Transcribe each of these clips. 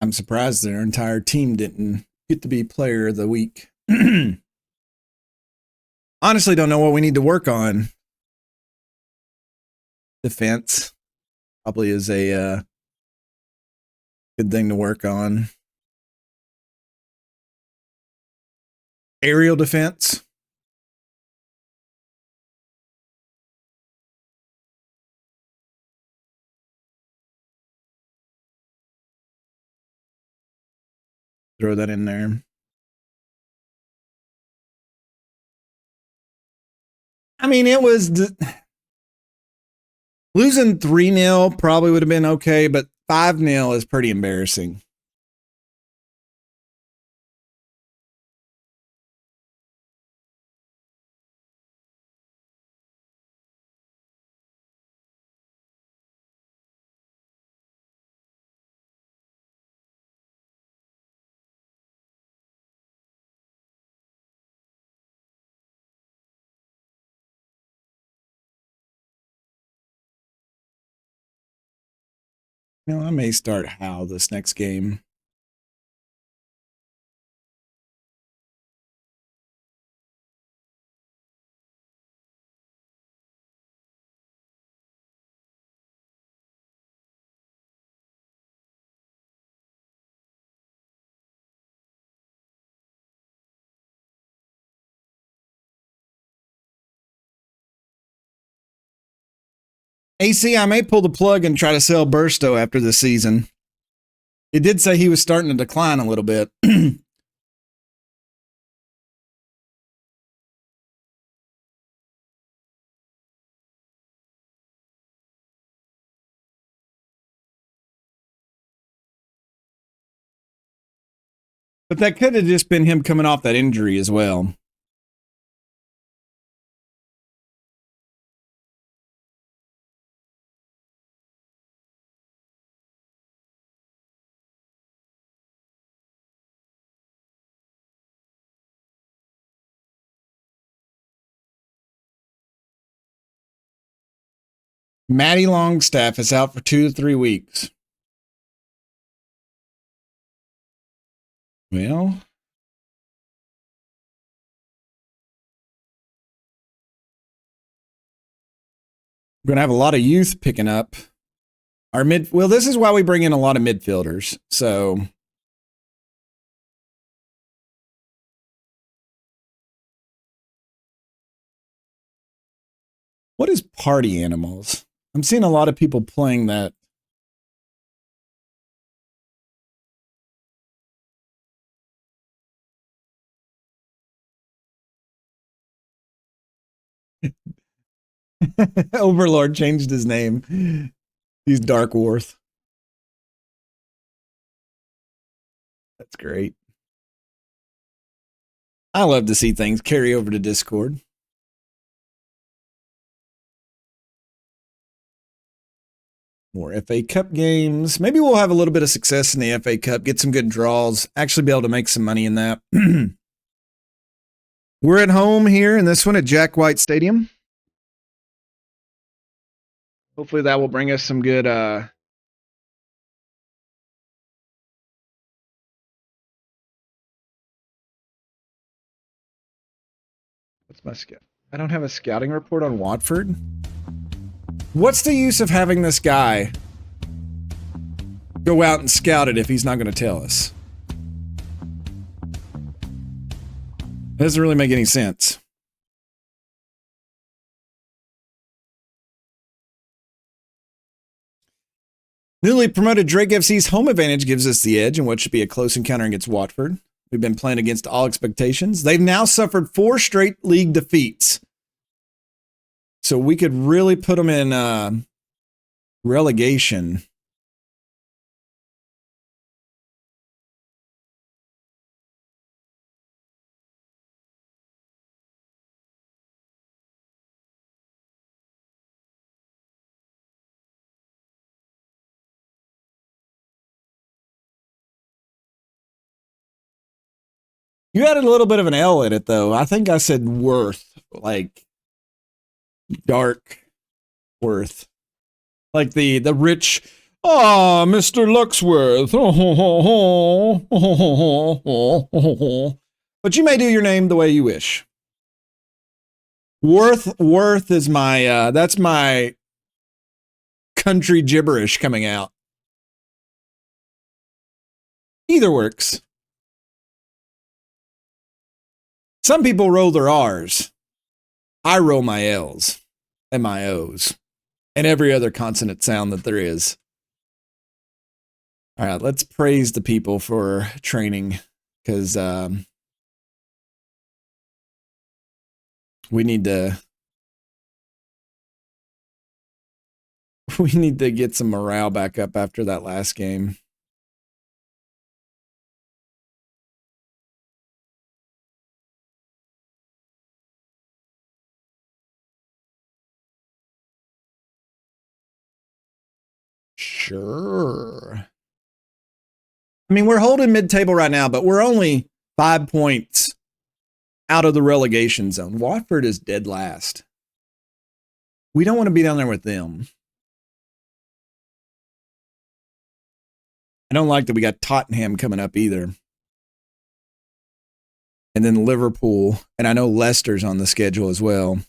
I'm surprised their entire team didn't get to be player of the week. Honestly, don't know what we need to work on. Defense probably is a good thing to work on. Aerial defense. Throw that in there. I mean, it was losing 3-0 probably would have been okay, but 5-0 is pretty embarrassing. You know, I may start Howe this next game. AC, I may pull the plug and try to sell Burstow after the season. It did say he was starting to decline a little bit. But that could have just been him coming off that injury as well. Matty Longstaff is out for 2 to 3 weeks. Well, we're going to have a lot of youth picking up. Well, this is why we bring in a lot of midfielders. So what is Party Animals? I'm seeing a lot of people playing that. Overlord changed his name. He's Darkworth. That's great. I love to see things carry over to Discord. More FA Cup games. Maybe we'll have a little bit of success in the FA Cup, get some good draws, actually be able to make some money in that. We're at home here in this one at Jack White Stadium. Hopefully that will bring us some good what's my scout? I don't have a scouting report on Watford. What's the use of having this guy go out and scout it if he's not going to tell us? It doesn't really make any sense. Newly promoted Drake FC's home advantage gives us the edge in what should be a close encounter against Watford. We've been playing against all expectations. They've now suffered 4 straight league defeats. So we could really put them in relegation. You added a little bit of an L in it, though. I think I said worth, like dark worth. Like the rich, Ah, Mr. Luxworth. But you may do your name the way you wish. Worth is my, that's my country gibberish coming out. Either works. Some people roll their R's. I roll my L's and my O's and every other consonant sound that there is. All right, let's praise the people for training because we need to get some morale back up after that last game. Sure. I mean, we're holding mid-table right now, but we're only 5 points out of the relegation zone. Watford is dead last. We don't want to be down there with them. I don't like that we got Tottenham coming up either. And then Liverpool. And I know Leicester's on the schedule as well.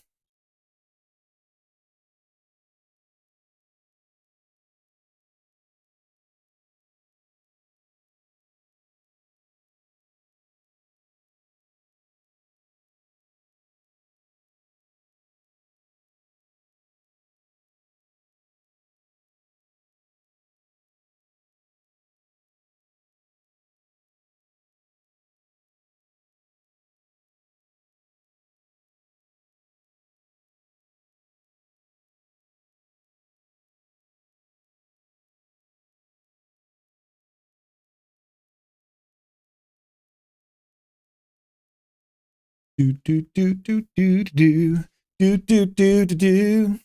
Do do do do do do do do do do do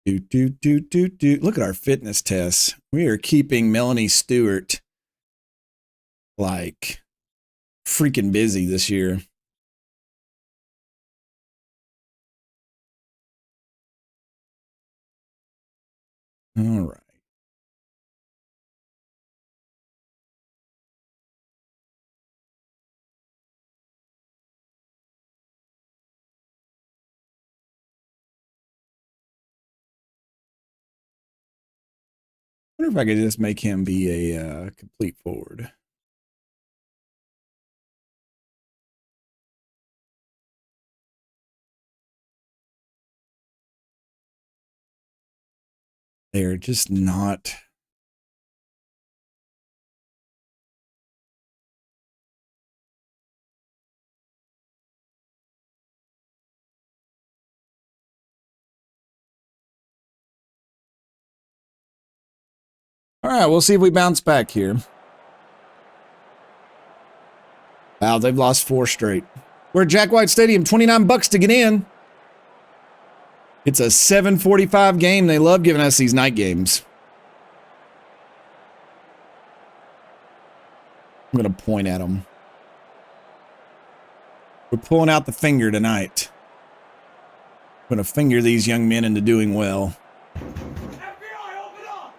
do do do do do. Look at our fitness tests. We are keeping Melanie Stewart like freaking busy this year. All right. I wonder if I could just make him be a complete forward. They're just not. All right, we'll see if we bounce back here. Wow, they've lost 4 straight. We're at Jack White Stadium, $29 to get in. It's a 7:45 game. They love giving us these night games. I'm going to point at them. We're pulling out the finger tonight. I'm going to finger these young men into doing well. FBI, open up!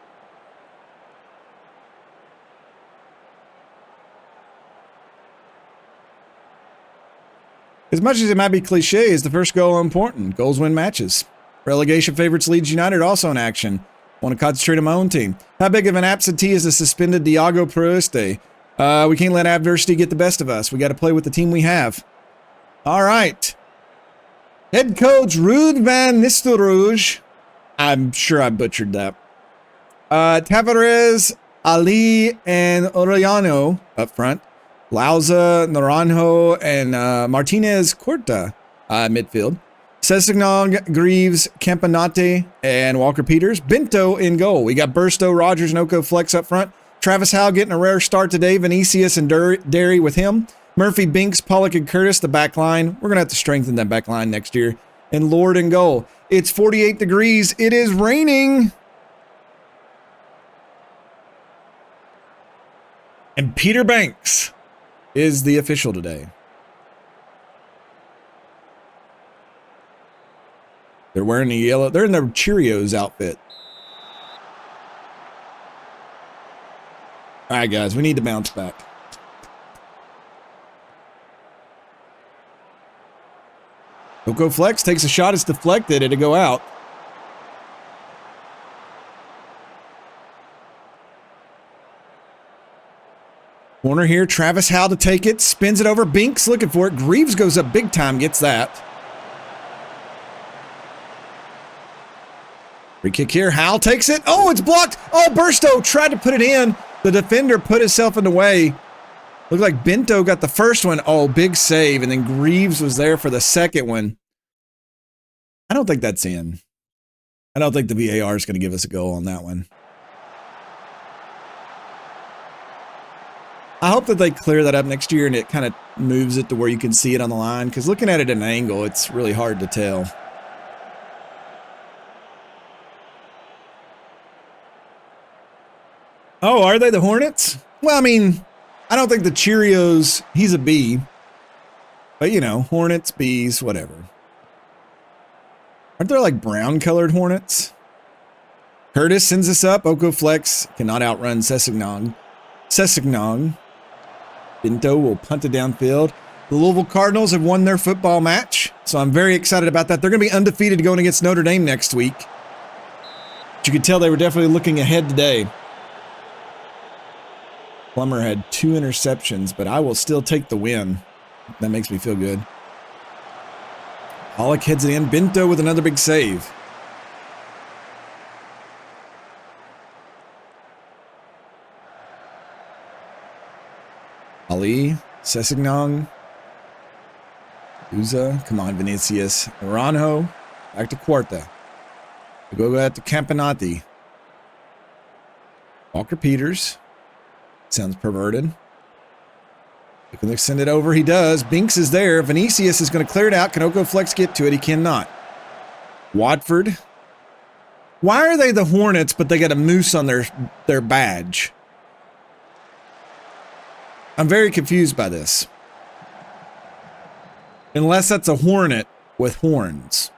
As much as it might be cliche, is the first goal important? Goals win matches. Relegation favorites Leeds United also in action. Want to concentrate on my own team. How big of an absentee is the suspended Diogo Proeste? We can't let adversity get the best of us. We got to play with the team we have. All right. Head coach Ruud van Nistelrooy. I'm sure I butchered that. Tavares, Ali, and Orellano up front. Lauza, Naranjo, and Martinez Corta midfield. Sessegnon, Greaves, Campanate, and Walker Peters. Bento in goal. We got Burstow, Rogers, and Oko Flex up front. Travis Howe getting a rare start today. Vinicius and Derry with him. Murphy, Binks, Pollock, and Curtis, the back line. We're going to have to strengthen that back line next year. And Lord in goal. It's 48 degrees. It is raining. And Peter Banks is the official today. They're wearing the yellow. They're in their Cheerios outfit. All right, guys, we need to bounce back. Oko Flex takes a shot. It's deflected. It'll go out. Corner here. Travis Howe to take it. Spins it over. Binks looking for it. Greaves goes up big time. Gets that. Free kick here. Howe takes it. Oh, it's blocked. Oh, Burstow tried to put it in. The defender put himself in the way. Looked like Bento got the first one. Oh, big save. And then Greaves was there for the second one. I don't think that's in. I don't think the VAR is going to give us a goal on that one. I hope that they clear that up next year and it kind of moves it to where you can see it on the line. Because looking at it at an angle, it's really hard to tell. Oh, are they the Hornets? Well, I mean, I don't think the Cheerios, he's a B. But, you know, Hornets, Bs, whatever. Aren't there like brown colored Hornets? Curtis sends us up. Oko Flex cannot outrun Sessignon. Bento will punt it downfield. The Louisville Cardinals have won their football match, so I'm very excited about that. They're going to be undefeated going against Notre Dame next week. But you could tell they were definitely looking ahead today. Plummer had 2 interceptions, but I will still take the win. That makes me feel good. Pollock heads it in. Bento with another big save. Ali, Sessignon, Uza, come on, Vinicius, Naranjo, back to Cuarta. We go back to Campanati. Walker Peters, sounds perverted. You can send it over, he does. Binks is there, Vinicius is going to clear it out. Can Oko Flex get to it? He cannot. Watford. Why are they the Hornets, but they got a moose on their badge? I'm very confused by this. Unless that's a hornet with horns.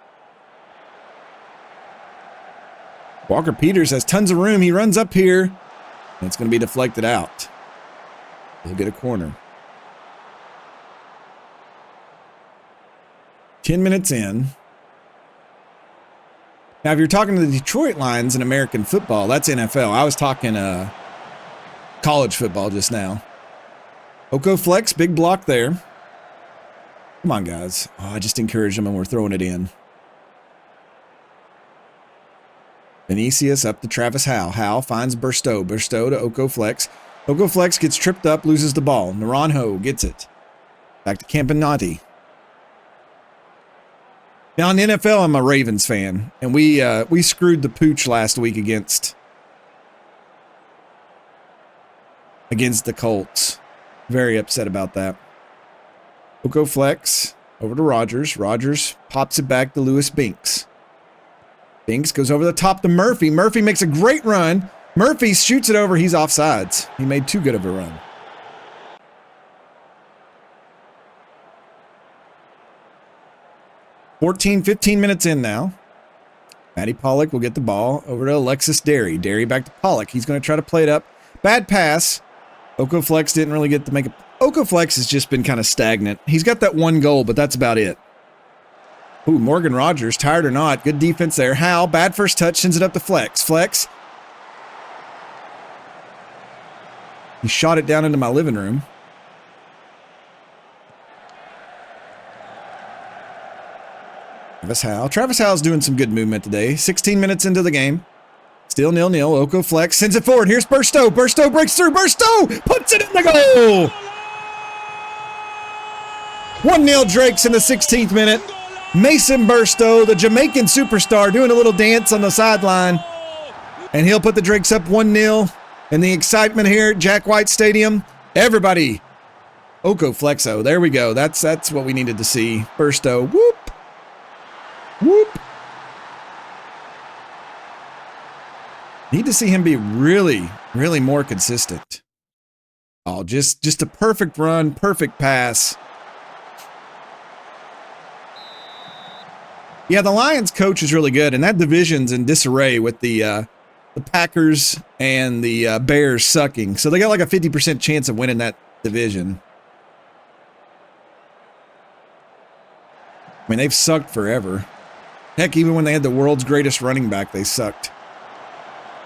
Walker Peters has tons of room. He runs up here. And it's going to be deflected out. He'll get a corner. 10 minutes in. Now, if you're talking to the Detroit Lions in American football, that's NFL. I was talking college football just now. Oko Flex, big block there. Come on, guys. Oh, I just encouraged them and we're throwing it in. Vinicius up to Travis Howe. Howe finds Burstow. Burstow to Oko Flex. Oko Flex gets tripped up, loses the ball. Naranjo gets it. Back to Campanati. Now, in the NFL, I'm a Ravens fan, and we screwed the pooch last week against the Colts. Very upset about that. Oko Flex over to Rogers. Rogers pops it back to Lewis Binks. Binks goes over the top to Murphy. Murphy makes a great run. Murphy shoots it over. He's offsides. He made too good of a run. $15 minutes in now. Matty Pollock will get the ball over to Alexis Derry. Derry back to Pollock. He's going to try to play it up. Bad pass. Oko Flex didn't really get to make it. Oko Flex has just been kind of stagnant. He's got that one goal, but that's about it. Ooh, Morgan Rogers, tired or not. Good defense there. Howe, bad first touch, sends it up to Flex. Flex. He shot it down into my living room. Travis Howe's doing some good movement today. 16 minutes into the game. Still 0-0. Oko Flex sends it forward. Here's Burstow. Burstow breaks through. Burstow puts it in the goal. 1-0 Drakes in the 16th minute. Mason Burstow, the Jamaican superstar, doing a little dance on the sideline. And he'll put the Drakes up 1-0. And the excitement here at Jack White Stadium. Everybody. Oko Flexo. There we go. That's what we needed to see. Burstow. Whoop. Whoop. Need to see him be really, really more consistent. Oh, just a perfect run, perfect pass. Yeah, the Lions coach is really good, and that division's in disarray with the the Packers and the Bears sucking. So they got like a 50% chance of winning that division. I mean, they've sucked forever. Heck, even when they had the world's greatest running back, they sucked.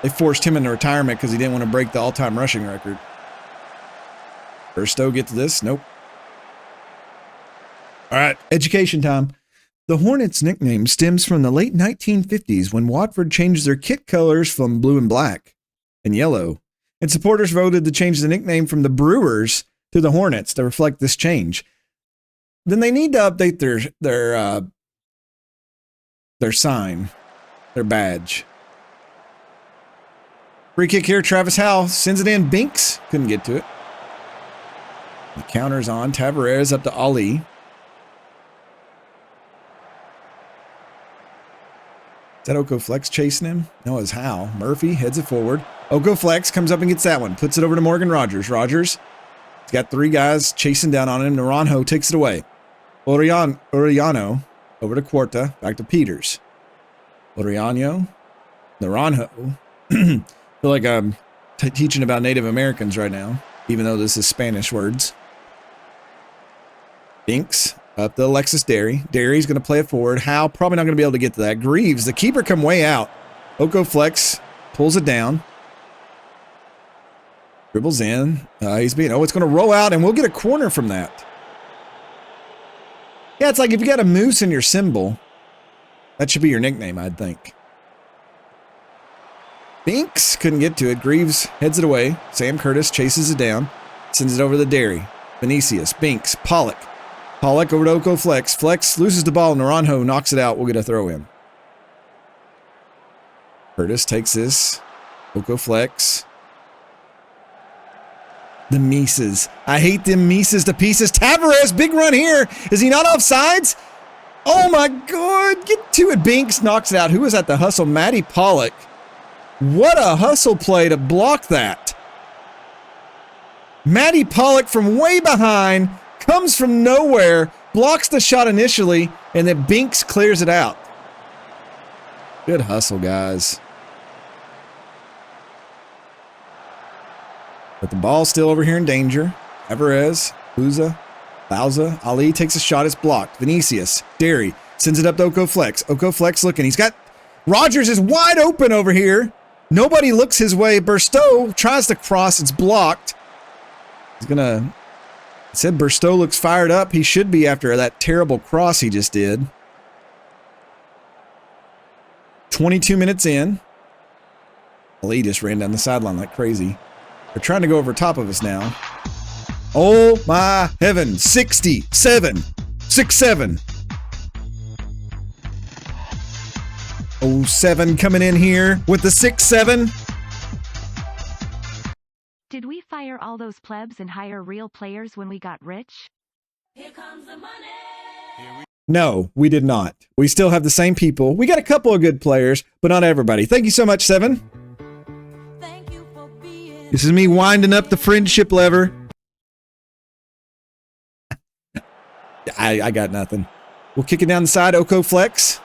They forced him into retirement because he didn't want to break the all-time rushing record. Burstow gets this? Nope. All right, education time. The Hornets' nickname stems from the late 1950s when Watford changed their kit colors from blue and black and yellow, and supporters voted to change the nickname from the Brewers to the Hornets to reflect this change. Then they need to update their sign, their badge. Free kick here. Travis Howe sends it in. Binks couldn't get to it. The counter's on. Tavares up to Ali. Is that Oko Flex chasing him? No, it's Howe. Murphy heads it forward. Oko Flex comes up and gets that one. Puts it over to Morgan Rogers. Rogers, he's got three guys chasing down on him. Naranjo takes it away. Orellano over to Quarta. Back to Peters. Naranjo. I feel like I'm teaching about Native Americans right now, even though this is Spanish words. Binks up to Alexis Derry. Derry's going to play it forward. Howe probably not going to be able to get to that. Greaves, the keeper, come way out. Oko Flex pulls it down. Dribbles in. It's going to roll out, and we'll get a corner from that. Yeah, it's like if you got a moose in your symbol, that should be your nickname, I'd think. Binks couldn't get to it. Greaves heads it away. Sam Curtis chases it down. Sends it over to Derry. Vinicius. Binks. Pollock. Pollock over to Oko Flex. Flex loses the ball. Naranjo knocks it out. We'll get a throw in. Curtis takes this. Oko Flex. The Mises. I hate them Mises to pieces. Tavares, big run here. Is he not offsides? Oh my God. Get to it. Binks knocks it out. Who was at the hustle? Matty Pollock. What a hustle play to block that. Matty Pollock from way behind, comes from nowhere, blocks the shot initially, and then Binks clears it out. Good hustle, guys. But the ball's still over here in danger. Alvarez, Bauza, Ali takes a shot. It's blocked. Vinicius, Derry, sends it up to Oko Flex. Oko Flex looking. He's got... Rogers is wide open over here. Nobody looks his way. Burstow tries to cross. It's blocked. He's going to... I said Burstow looks fired up. He should be after that terrible cross he just did. 22 minutes in. Ali just ran down the sideline like crazy. They're trying to go over top of us now. Oh my heavens. 67. 6-7. 07 coming in here with the 6-7. Did we fire all those plebs and hire real players when we got rich? Here comes the money. No, we did not. We still have the same people. We got a couple of good players, but not everybody. Thank you so much, 7. Thank you for being. This is me winding up the friendship lever. I got nothing. We'll kick it down the side. Oko Flex.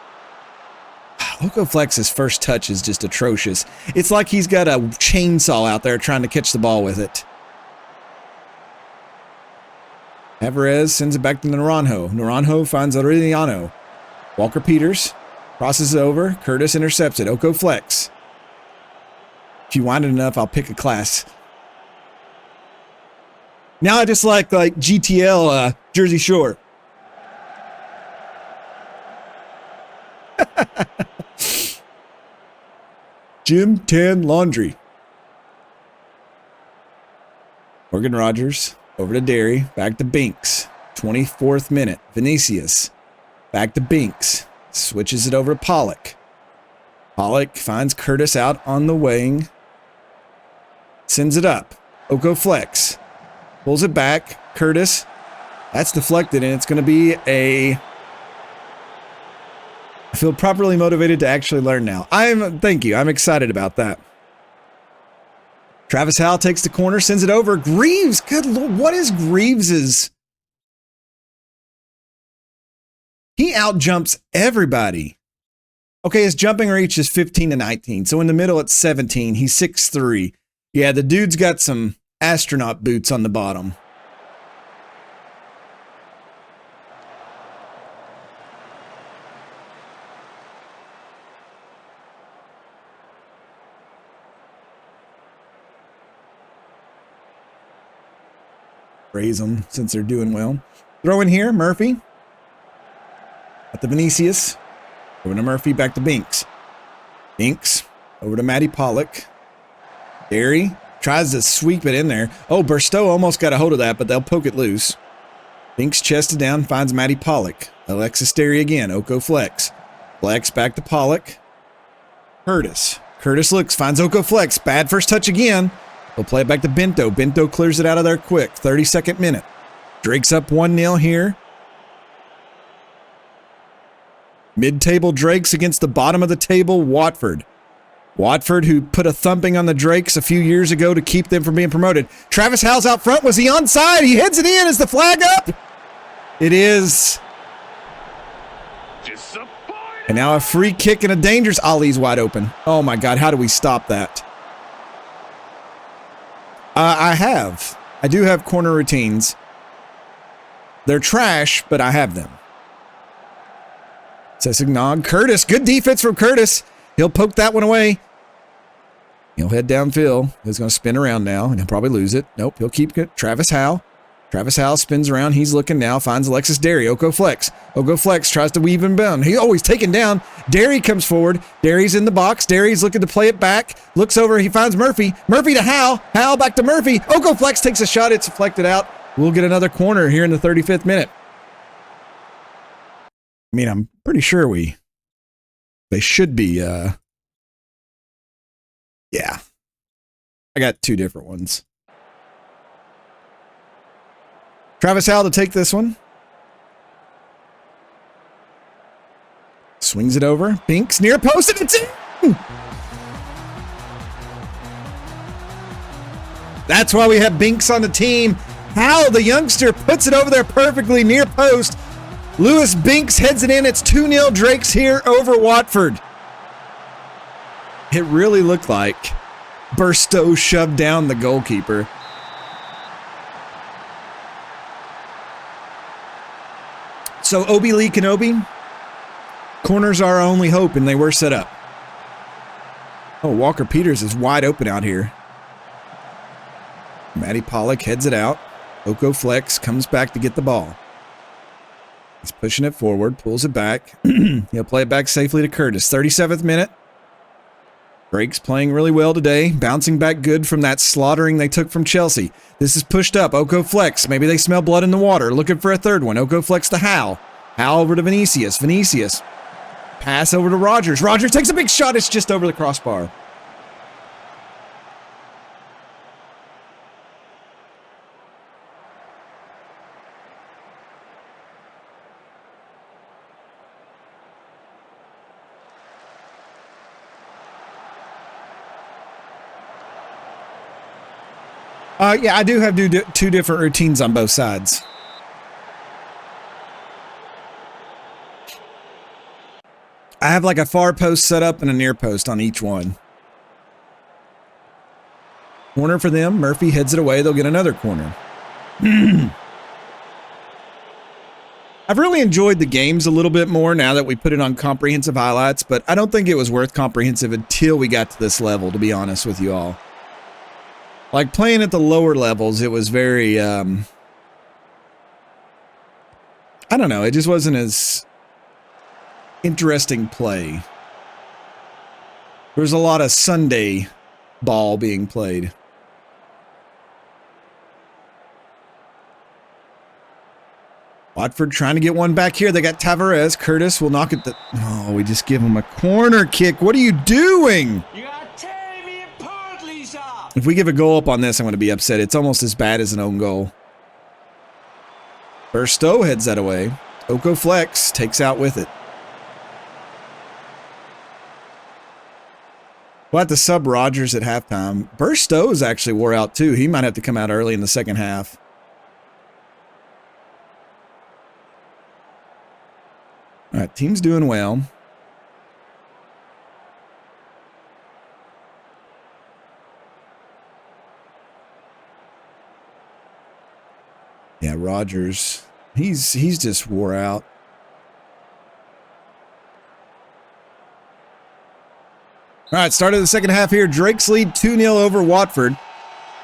Oko Flex's first touch is just atrocious. It's like he's got a chainsaw out there trying to catch the ball with it. Alvarez sends it back to Naranjo. Naranjo finds Orellano. Walker Peters crosses it over. Curtis intercepts it. Oko Flex. If you wind it enough, I'll pick a class. Now I just like GTL Jersey Shore. Jim Tan Laundry. Morgan Rogers over to Derry. Back to Binks. 24th minute. Vinicius. Back to Binks. Switches it over to Pollock. Pollock finds Curtis out on the wing. Sends it up. Oko Flex. Pulls it back. Curtis. That's deflected, and it's going to be a... I feel properly motivated to actually learn now. Thank you. I'm excited about that. Travis Howe takes the corner, sends it over. Greaves, good Lord, what is Greaves's? He outjumps everybody. Okay, his jumping reach is 15 to 19. So in the middle, it's 17. He's 6'3". Yeah, the dude's got some astronaut boots on the bottom. Raise them since they're doing well. Throw in here, Murphy. At the Vinicius. Over to Murphy, back to Binks. Binks, over to Matty Pollock. Derry tries to sweep it in there. Oh, Burstow almost got a hold of that, but they'll poke it loose. Binks chested down, finds Matty Pollock. Alexis Derry again, Oko flex. Flex back to Pollock. Curtis. Curtis looks, finds Oko flex. Bad first touch again. He'll play it back to Bento. Bento clears it out of there quick. 32nd minute. Drake's up 1-0 here. Mid-table Drakes against the bottom of the table, Watford. Watford, who put a thumping on the Drakes a few years ago to keep them from being promoted. Travis Howell's out front. Was he onside? He heads it in. Is the flag up? It is. And now a free kick and a dangerous. Ali's wide open. Oh my God, how do we stop that? I do have corner routines. They're trash, but I have them. Sessignon. Curtis. Good defense from Curtis. He'll poke that one away. He'll head downfield. He's going to spin around now, and he'll probably lose it. Nope, he'll keep it. Travis Howe. Travis Howe spins around. He's looking now. Finds Alexis Derry. Oko flex. Oko flex tries to weave him down. He always taken down. Derry comes forward. Derry's in the box. Derry's looking to play it back. Looks over. He finds Murphy. Murphy to Howe. Howe back to Murphy. Oko flex takes a shot. It's deflected out. We'll get another corner here in the 35th minute. I mean, I'm pretty sure they should be, yeah. I got two different ones. Travis Howe to take this one. Swings it over. Binks near post and it's in! That's why we have Binks on the team. Howe, the youngster, puts it over there perfectly near post. Lewis Binks heads it in. It's 2-0 Drakes here over Watford. It really looked like Burstow shoved down the goalkeeper. So Obi Lee Kenobi, corners are our only hope, and they were set up. Oh, Walker Peters is wide open out here. Matty Pollock heads it out. Oko flex comes back to get the ball. He's pushing it forward, pulls it back. He'll play it back safely to Curtis. 37th minute. Drake's playing really well today, bouncing back good from that slaughtering they took from Chelsea. This is pushed up. Oko flex. Maybe they smell blood in the water. Looking for a third one. Oko flex to Howe. Howe over to Vinicius. Vinicius. Pass over to Rogers. Rogers takes a big shot. It's just over the crossbar. Yeah, I do have two different routines on both sides. I have like a far post set up and a near post on each one. Corner for them. Murphy heads it away. They'll get another corner. I've really enjoyed the games a little bit more now that we put it on comprehensive highlights, but I don't think it was worth comprehensive until we got to this level, to be honest with you all. Like playing at the lower levels, it was very, I don't know, it just wasn't as interesting play. There was a lot of Sunday ball being played. Watford trying to get one back here. They got Tavares. Curtis will knock it. Oh, we just give him a corner kick. What are you doing? If we give a goal up on this, I'm going to be upset. It's almost as bad as an own goal. Burstow heads that away. Oko flex takes out with it. We'll have to sub Rogers at halftime. Burstow is actually wore out too. He might have to come out early in the second half. All right, team's doing well. Yeah, Rogers. He's just wore out. All right, start of the second half here. Drake's lead 2-0 over Watford.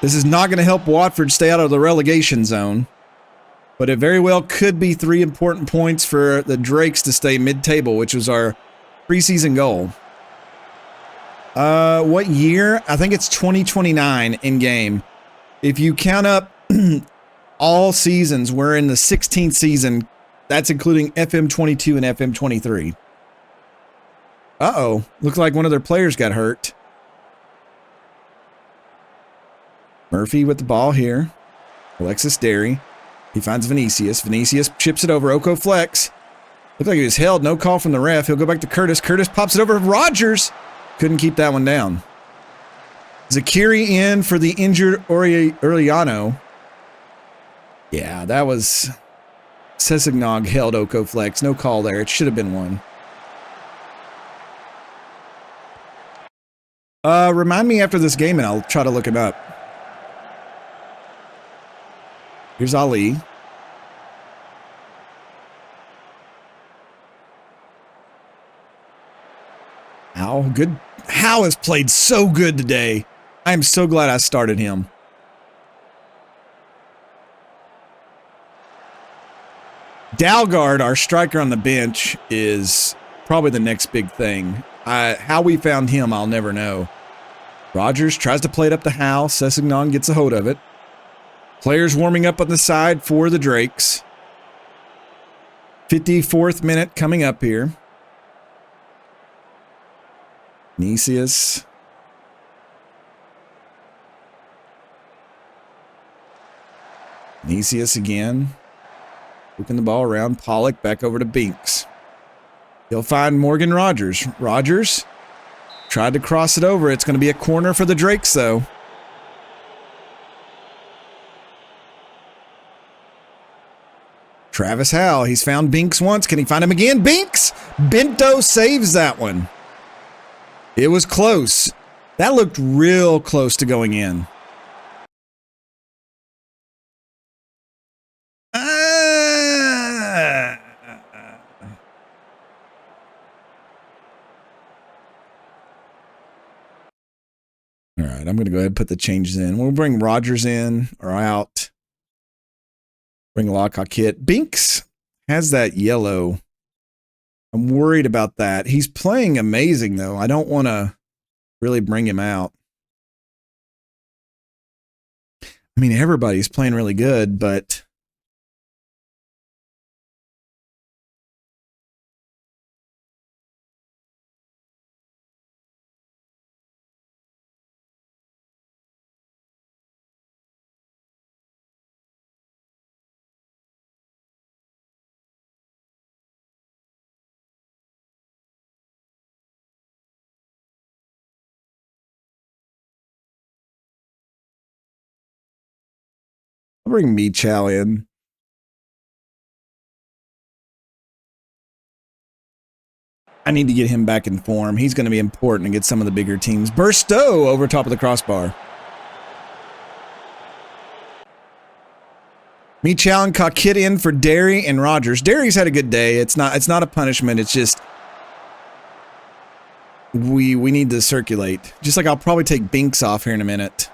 This is not going to help Watford stay out of the relegation zone, but it very well could be 3 important points for the Drakes to stay mid-table, which was our preseason goal. What year? I think it's 2029 in game. If you count up all seasons, we're in the 16th season. That's including FM22 and FM23. Uh-oh. Looks like one of their players got hurt. Murphy with the ball here. Alexis Derry. He finds Vinicius. Vinicius chips it over. Oko flex. Looked like he was held. No call from the ref. He'll go back to Curtis. Curtis pops it over. Rogers couldn't keep that one down. Zakiri in for the injured Oriano. Yeah, that was... Sessignog held Oko flex. No call there. It should have been one. Remind me after this game and I'll try to look him up. Here's Ali. Howe, good. Howe has played so good today. I am so glad I started him. Dalgard, our striker on the bench, is probably the next big thing. How we found him, I'll never know. Rogers tries to play it up to Howe. Sessignon gets a hold of it. Players warming up on the side for the Drakes. 54th minute coming up here. Vinicius. Vinicius again. Looking the ball around. Pollock back over to Binks. He'll find Morgan Rogers. Rogers tried to cross it over. It's going to be a corner for the Drakes, though. Travis Howe. He's found Binks once. Can he find him again? Binks! Bento saves that one. It was close. That looked real close to going in. All right, I'm going to go ahead and put the changes in. We'll bring Rogers in or out. Bring Lockout Kit. Binks has that yellow. I'm worried about that. He's playing amazing, though. I don't want to really bring him out. I mean, everybody's playing really good, but... I'll bring Michal in. I need to get him back in form. He's going to be important against some of the bigger teams. Burstow over top of the crossbar. Michal and Kakit in for Derry and Rogers. Derry's had a good day. It's not a punishment. It's just we need to circulate. Just like I'll probably take Binks off here in a minute.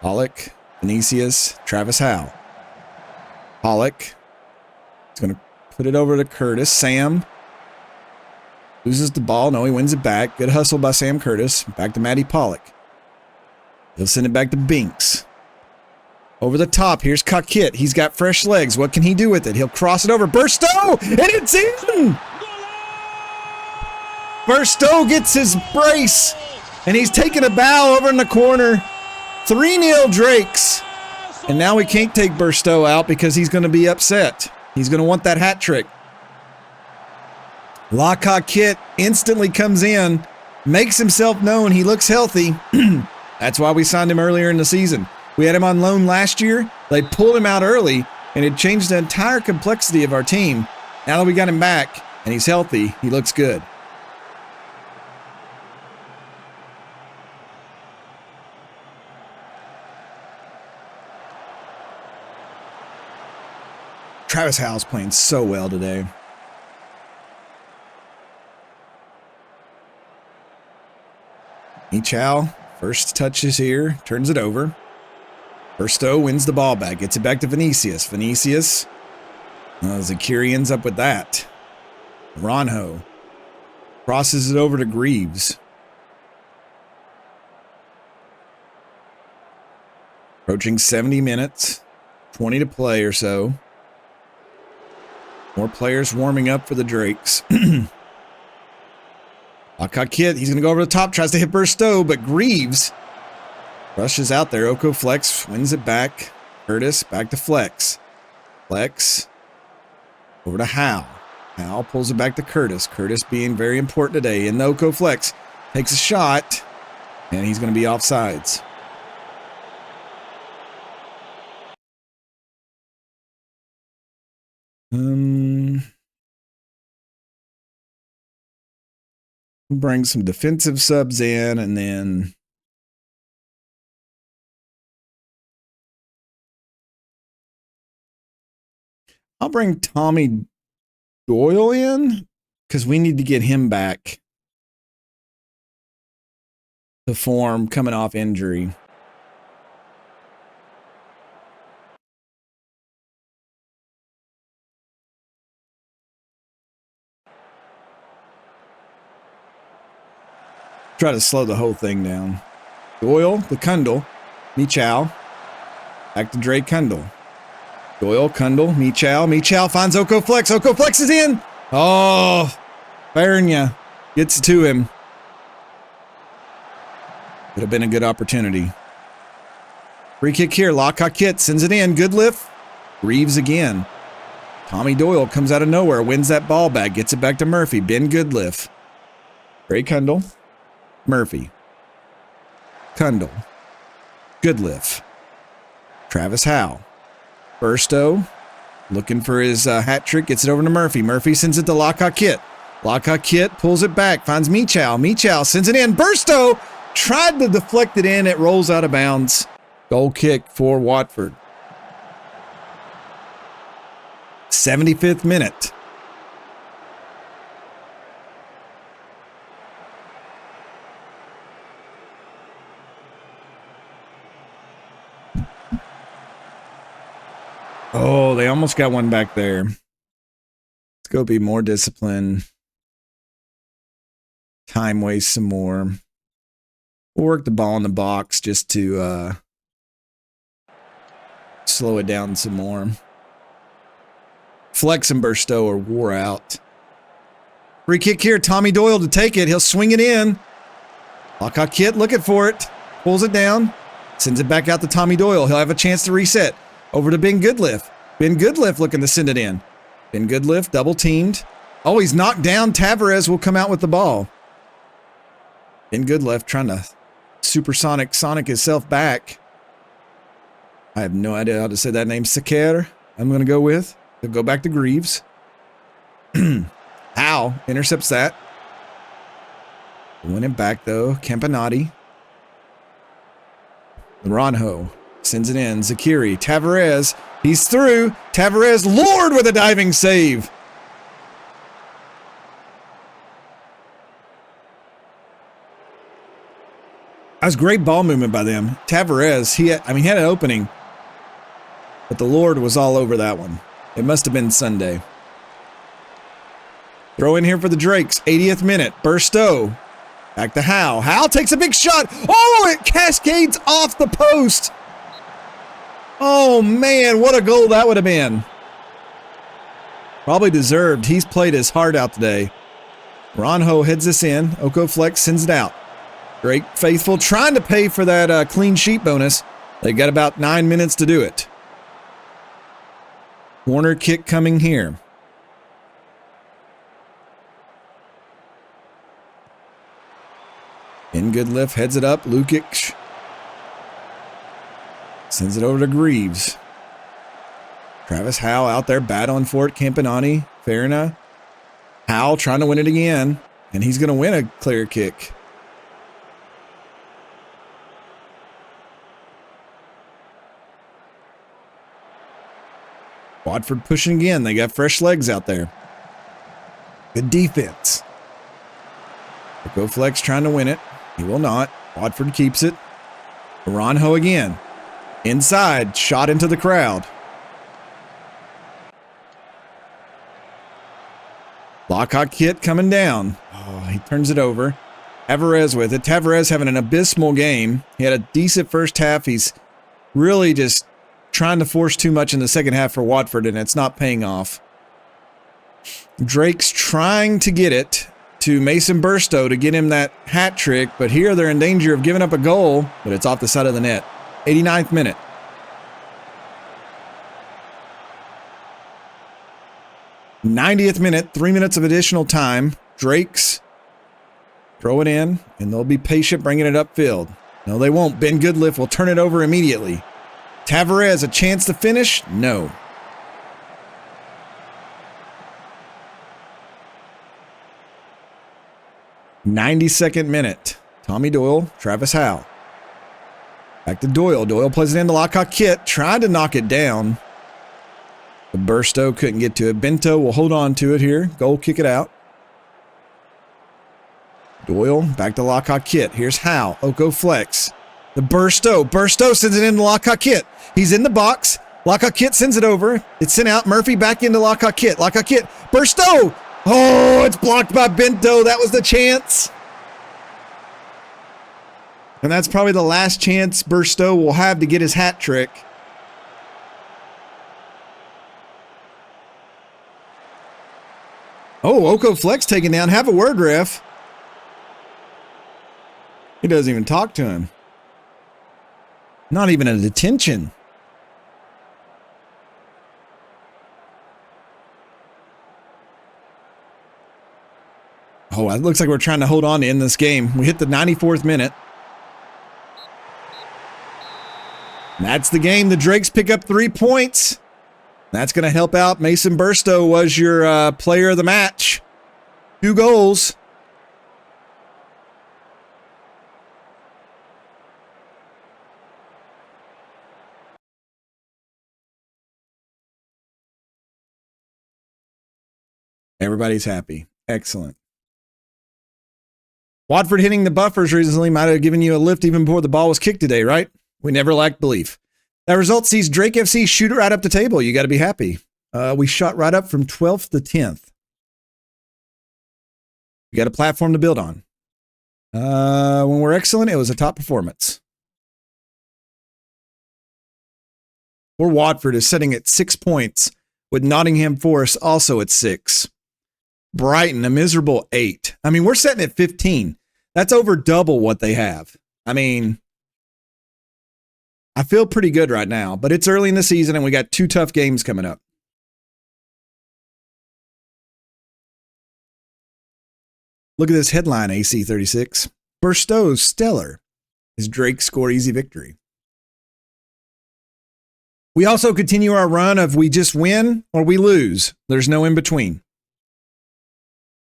Pollock, Vinicius, Travis Howe. Pollock is going to put it over to Curtis. Sam loses the ball. No, he wins it back. Good hustle by Sam Curtis. Back to Matty Pollock. He'll send it back to Binks. Over the top, here's Kakit. He's got fresh legs. What can he do with it? He'll cross it over. Burstow! And it's in! Burstow gets his brace. And he's taking a bow over in the corner. 3-0 Drakes. And now we can't take Burstow out because he's going to be upset. He's going to want that hat trick. Lockout Kit instantly comes in, makes himself known. He looks healthy. That's why we signed him earlier in the season. We had him on loan last year. They pulled him out early, and it changed the entire complexity of our team. Now that we got him back, and he's healthy, he looks good. Travis Howe's playing so well today. Michal, first touch is here, turns it over. Burstow wins the ball back, gets it back to Vinicius. Vinicius, Zakiri ends up with that. Ronho crosses it over to Greaves. Approaching 70 minutes, 20 to play or so. More players warming up for the Drakes. Kit, he's going to go over the top, tries to hit Burstow, but Greaves rushes out there. Oko Flex wins it back. Curtis back to Flex. Flex over to Howe. Howe pulls it back to Curtis. Curtis being very important today. In the Oko Flex takes a shot, and he's going to be offsides. Bring some defensive subs in, and then I'll bring Tommy Doyle in because we need to get him back to form coming off injury. Try to slow the whole thing down. Doyle, the Kundle, Michal. Back to Dre Kundle. Doyle, Kundle, Michal. Michal finds Oko Flex. Oko Flex is in. Oh, Bernia gets to him. Would have been a good opportunity. Free kick here. Kit sends it in. Good lift. Reeves again. Tommy Doyle comes out of nowhere, wins that ball back, gets it back to Murphy. Ben Goodliff. Dre Kundle. Murphy. Kundle. Goodliff. Travis Howe. Burstow. Looking for his hat trick. Gets it over to Murphy. Murphy sends it to Kit. Kit pulls it back. Finds Michal. Michal sends it in. Burstow tried to deflect it in. It rolls out of bounds. Goal kick for Watford. 75th minute. Oh, they almost got one back there. Let's go be more disciplined. Time waste some more. We'll work the ball in the box just to slow it down some more. Flex and Burstow are wore out. Free kick here. Tommy Doyle to take it. He'll swing it in. Kit looking for it. Pulls it down. Sends it back out to Tommy Doyle. He'll have a chance to reset. Over to Ben Goodliff. Ben Goodliff looking to send it in. Ben Goodliff double teamed. Oh, he's knocked down. Tavares will come out with the ball. Ben Goodliff trying to supersonic Sonic himself back. I have no idea how to say that name. Seker, I'm going to go with. He'll go back to Greaves. Howe intercepts that. Win it back, though. Campanati. Ronho sends it in. Zakiri. Tavares. He's through. Tavares, Lord, with a diving save. That was great ball movement by them. Tavares, he had an opening. But the Lord was all over that one. It must have been Sunday. Throw in here for the Drakes. 80th minute. Burstow. Back to Howe. Howe takes a big shot. Oh, it cascades off the post. Oh, man, what a goal that would have been. Probably deserved. He's played his heart out today. Ronho heads this in. Oko Flex sends it out. Drake faithful trying to pay for that clean sheet bonus. They got about 9 minutes to do it. Corner kick coming here. In Goodliff heads it up. Lukic sends it over to Greaves. Travis Howe out there battling for it. Campanani, Farina. Howe trying to win it again. And he's going to win a clear kick. Watford pushing again. They got fresh legs out there. Good defense. Go Flex trying to win it. He will not. Watford keeps it. Aranjo again. Inside. Shot into the crowd. Lockhart Kit coming down. Oh, he turns it over. Tavares with it. Tavares having an abysmal game. He had a decent first half. He's really just trying to force too much in the second half for Watford, and it's not paying off. Drake's trying to get it to Mason Burstow to get him that hat trick, but here they're in danger of giving up a goal, but it's off the side of the net. 89th minute. '90th minute, 3 minutes of additional time. Drake's throw it in, and they'll be patient bringing it upfield. No, they won't. Ben Goodliff will turn it over immediately. Tavares, a chance to finish? No. '92nd minute. Tommy Doyle, Travis Howe. Back to Doyle. Doyle plays it into Lockhart Kit. Tried to knock it down. But Burstow couldn't get to it. Bento will hold on to it here. Goal, kick it out. Doyle, back to Lockhart Kit. Here's Howe. Oko Flex. The Burstow. Burstow sends it into Lockhart Kit. He's in the box. Lockhart Kit sends it over. It's sent out. Murphy back into Lockhart Kit. Lockhart Kit. Burstow! Oh, it's blocked by Bento. That was the chance. And that's probably the last chance Burstow will have to get his hat trick. Oh, Oko Flex taken down. Have a word, ref. He doesn't even talk to him. Not even a detention. Oh, it looks like we're trying to hold on to end this game. We hit the 94th minute. That's the game. The Drakes pick up 3 points. That's going to help out. Mason Burstow was your player of the match. 2 goals. Everybody's happy. Excellent. Watford hitting the buffers recently might have given you a lift even before the ball was kicked today, right? We never lacked belief. That result sees Drake FC shoot it right up the table. You got to be happy. We shot right up from 12th to 10th. We got a platform to build on. When we're excellent, it was a top performance. Or Watford is sitting at 6 points, with Nottingham Forest also at 6. Brighton, a miserable 8. I mean, we're sitting at 15. That's over double what they have. I mean, I feel pretty good right now, but it's early in the season and we got 2 tough games coming up. Look at this headline, AC36. Burstow's stellar. Is Drake score easy victory? We also continue our run of we just win or we lose. There's no in between.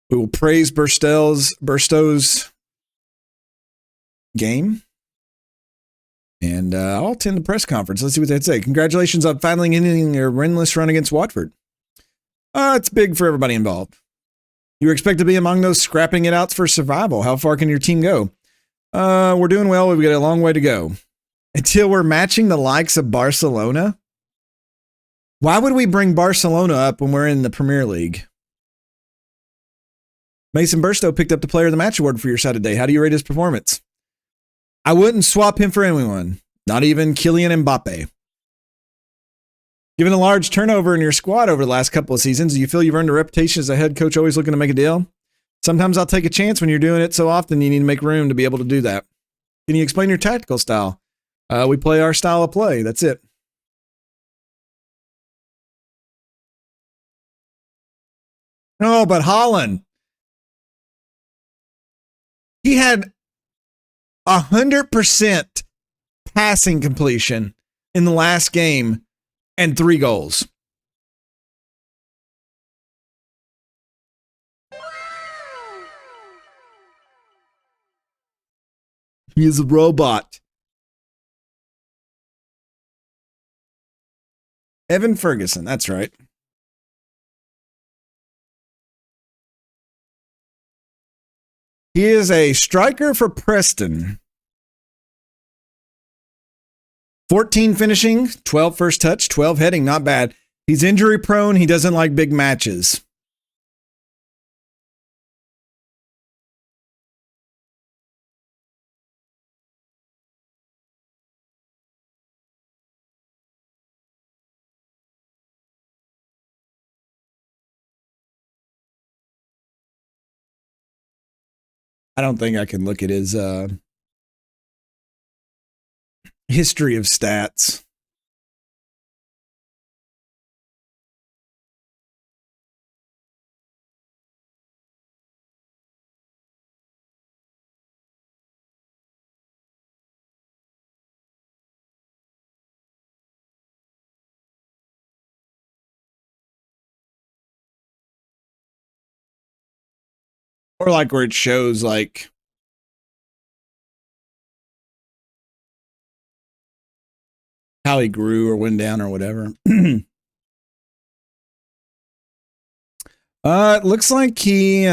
We will praise Burstow's game. And I'll attend the press conference. Let's see what they say. Congratulations on finally ending your winless run against Watford. It's big for everybody involved. You were expected to be among those scrapping it out for survival. How far can your team go? We're doing well. We've got a long way to go. Until we're matching the likes of Barcelona? Why would we bring Barcelona up when we're in the Premier League? Mason Burstow picked up the Player of the Match award for your side today. How do you rate his performance? I wouldn't swap him for anyone, not even Kylian Mbappe. Given a large turnover in your squad over the last couple of seasons, do you feel you've earned a reputation as a head coach always looking to make a deal? Sometimes I'll take a chance when you're doing it so often you need to make room to be able to do that. Can you explain your tactical style? We play our style of play. That's it. Oh, but Haaland. He had 100% passing completion in the last game and 3 goals. He is a robot. Evan Ferguson. That's right. He is a striker for Preston. 14 finishing, 12 first touch, 12 heading. Not bad. He's injury prone. He doesn't like big matches. I don't think I can look at his history of stats. Or like where it shows like how he grew or went down or whatever. It looks like he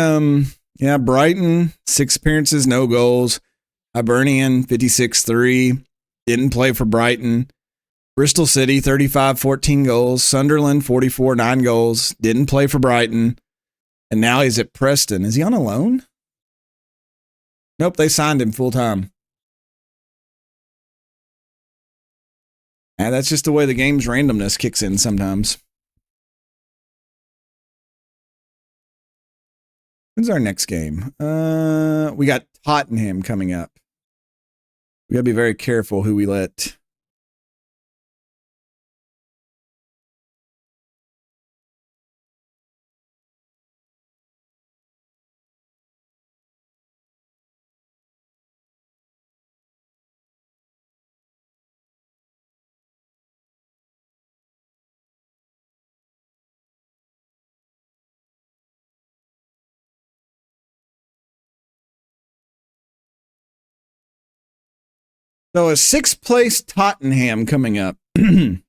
Brighton, 6 appearances, no goals. Hibernian, 56-3, didn't play for Brighton. Bristol City, 35, 14 goals. Sunderland, 44, 9 goals, didn't play for Brighton. And now he's at Preston. Is he on a loan? Nope, they signed him full time. And that's just the way the game's randomness kicks in sometimes. When's our next game? We got Tottenham coming up. We got to be very careful who we let. So a 6th place Tottenham coming up. We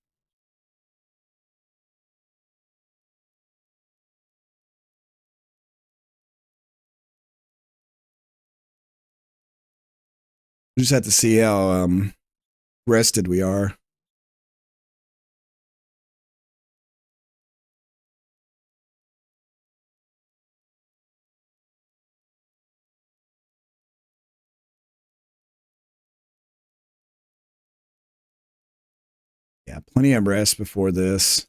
just have to see how rested we are. Yeah, plenty of rest before this.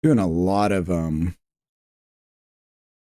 Doing a lot of